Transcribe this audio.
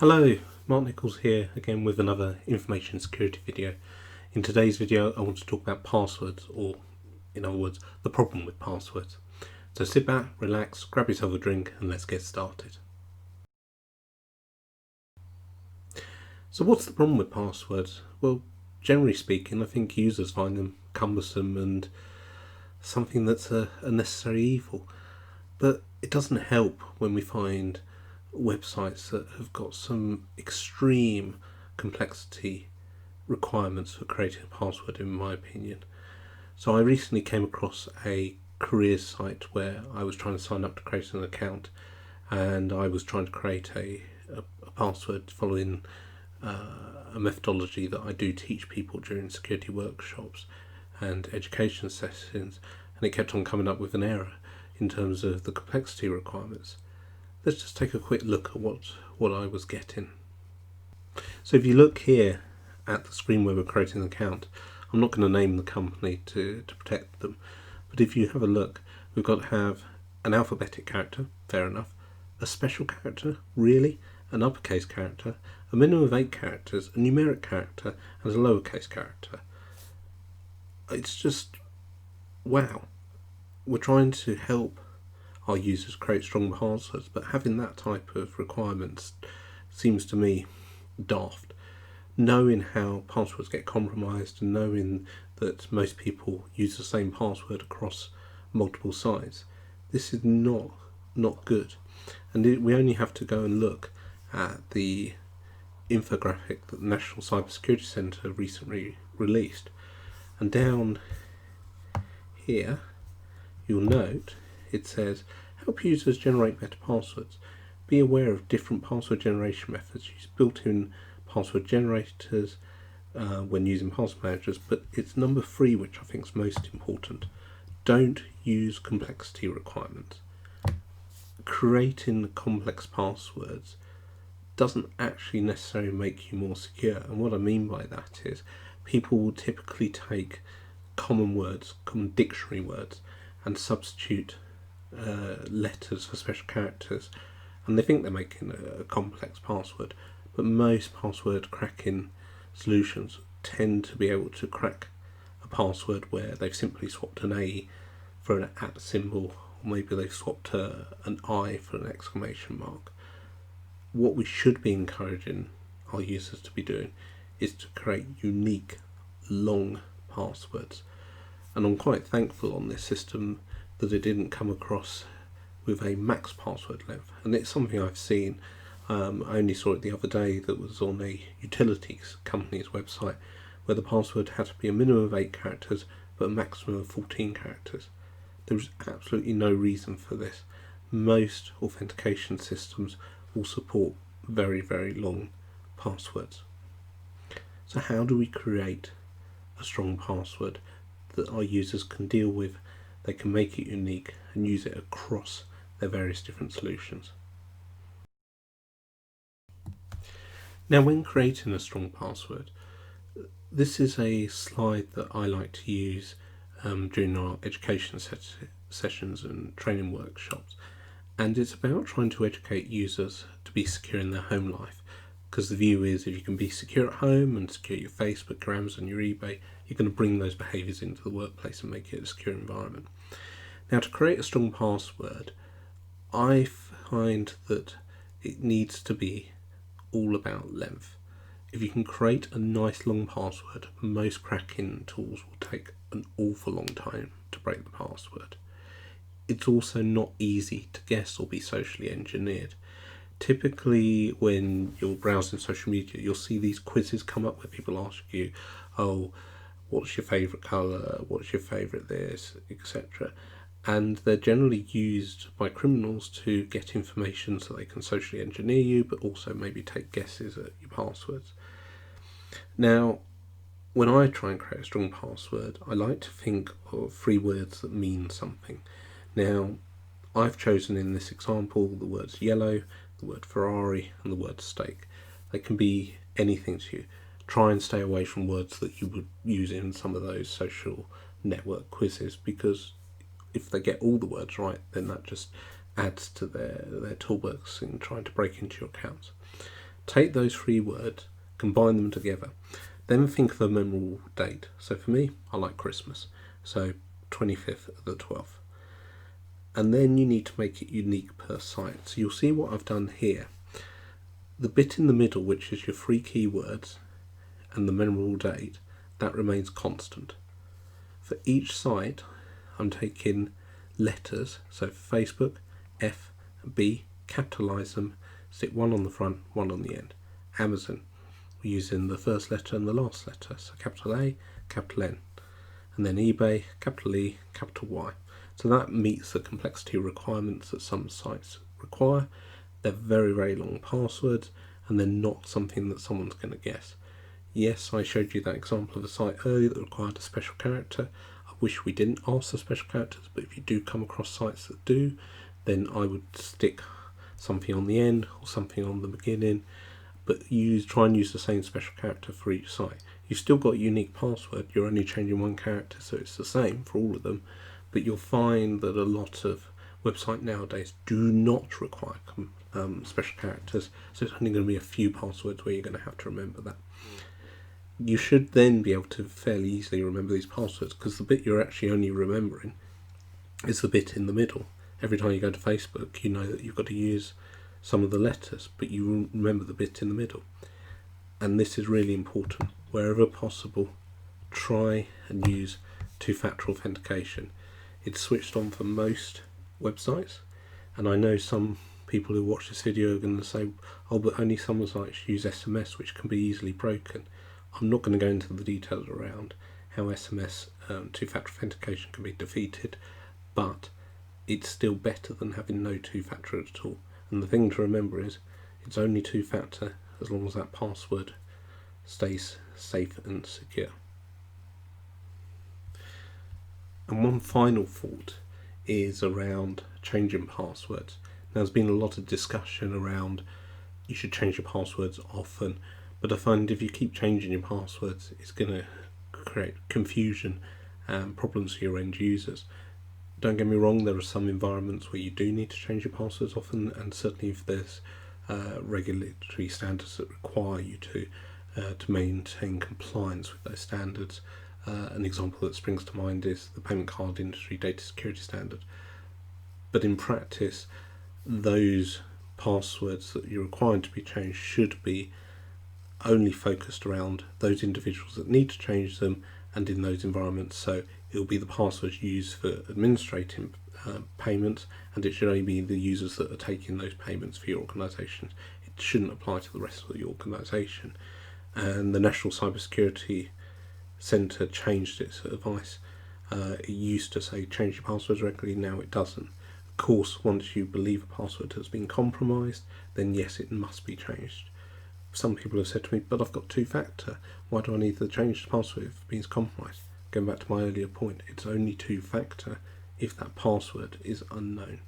Hello, Mark Nicholls here again with another information security video. In today's video I want to talk about passwords, or in other words, the problem with passwords. So sit back, relax, grab yourself a drink and let's get started. So what's the problem with passwords? Well, generally speaking, I think users find them cumbersome and something that's a necessary evil. But it doesn't help when we find websites that have got some extreme complexity requirements for creating a password, in my opinion. So I recently came across a careers site where I was trying to sign up to create an account, and I was trying to create a password following a methodology that I do teach people during security workshops and education sessions, and it kept on coming up with an error in terms of the complexity requirements. Let's just take a quick look at what I was getting. So if you look here at the screen where we're creating an account, I'm not going to name the company to protect them, but if you have a look, we've got to have an alphabetic character, fair enough, a special character, really, an uppercase character, a minimum of 8 characters, a numeric character, and a lowercase character. It's just, wow. We're trying to help our users create strong passwords, but having that type of requirements seems to me daft. Knowing how passwords get compromised and knowing that most people use the same password across multiple sites, this is not good. And we only have to go and look at the infographic that the National Cybersecurity Centre recently released, and down here you'll note it says, help users generate better passwords. Be aware of different password generation methods. Use built-in password generators when using password managers, but it's number 3 which I think is most important. Don't use complexity requirements. Creating complex passwords doesn't actually necessarily make you more secure, and what I mean by that is people will typically take common words, common dictionary words, and substitute letters for special characters, and they think they're making a complex password, but most password cracking solutions tend to be able to crack a password where they've simply swapped an A for an @ symbol, or maybe they've swapped an I for an exclamation mark. What we should be encouraging our users to be doing is to create unique, long passwords, and I'm quite thankful on this system that it didn't come across with a max password length, and it's something I've seen. I only saw it the other day that was on a utilities company's website where the password had to be a minimum of 8 characters but a maximum of 14 characters. There's absolutely no reason for this. Most authentication systems will support very, very long passwords. So how do we create a strong password that our users can deal with? They can make it unique and use it across their various different solutions. Now, when creating a strong password, this is a slide that I like to use during our education sessions and training workshops, and it's about trying to educate users to be secure in their home life, because the view is if you can be secure at home and secure your Facebook, your Amazon, your eBay, you're going to bring those behaviours into the workplace and make it a secure environment. Now, to create a strong password, I find that it needs to be all about length. If you can create a nice long password, most cracking tools will take an awful long time to break the password. It's also not easy to guess or be socially engineered. Typically when you're browsing social media, you'll see these quizzes come up where people ask you, oh, what's your favourite colour, what's your favourite this, etc. And they're generally used by criminals to get information so they can socially engineer you, but also maybe take guesses at your passwords. Now, when I try and create a strong password, I like to think of 3 words that mean something. Now, I've chosen in this example the words yellow, the word Ferrari, and the word steak. They can be anything to you. Try and stay away from words that you would use in some of those social network quizzes, because if they get all the words right, then that just adds to their toolbox in trying to break into your accounts. Take those 3 words, combine them together, then think of a memorable date. So for me, I like Christmas, so 25th of the 12th. And then you need to make it unique per site. So you'll see what I've done here. The bit in the middle, which is your 3 keywords and the memorable date, that remains constant. For each site, I'm taking letters, so for Facebook, F and B, capitalise them, stick 1 on the front, 1 on the end. Amazon, we're using the first letter and the last letter, so capital A, capital N. And then eBay, capital E, capital Y. So that meets the complexity requirements that some sites require. They're very, very long passwords, and they're not something that someone's going to guess. Yes, I showed you that example of a site earlier that required a special character. I wish we didn't ask for special characters, but if you do come across sites that do, then I would stick something on the end or something on the beginning, but try and use the same special character for each site. You've still got a unique password, you're only changing 1 character, so it's the same for all of them, but you'll find that a lot of websites nowadays do not require special characters, so it's only going to be a few passwords where you're going to have to remember that. You should then be able to fairly easily remember these passwords, because the bit you're actually only remembering is the bit in the middle. Every time you go to Facebook, you know that you've got to use some of the letters, but you remember the bit in the middle. And this is really important. Wherever possible, try and use 2-factor authentication. It's switched on for most websites, and I know some people who watch this video are going to say, oh, but only some sites use SMS, which can be easily broken. I'm not going to go into the details around how SMS 2-factor authentication can be defeated, but it's still better than having no 2-factor at all. And the thing to remember is it's only 2-factor as long as that password stays safe and secure. And one final thought is around changing passwords. Now, there's been a lot of discussion around you should change your passwords often, but I find if you keep changing your passwords, it's going to create confusion and problems for your end users. Don't get me wrong, there are some environments where you do need to change your passwords often, and certainly if there's regulatory standards that require you to maintain compliance with those standards. An example that springs to mind is the payment card industry data security standard. But in practice, those passwords that you're required to be changed should be only focused around those individuals that need to change them and in those environments. So it will be the passwords used for administrating payments, and it should only be the users that are taking those payments for your organisation. It shouldn't apply to the rest of your organisation. And the National Cybersecurity Centre changed its advice. It used to say change your passwords regularly, now it doesn't. Of course, once you believe a password has been compromised, then yes, it must be changed. Some people have said to me, but I've got 2-factor, why do I need to change the password if it's been compromised? Going back to my earlier point, it's only 2-factor if that password is unknown.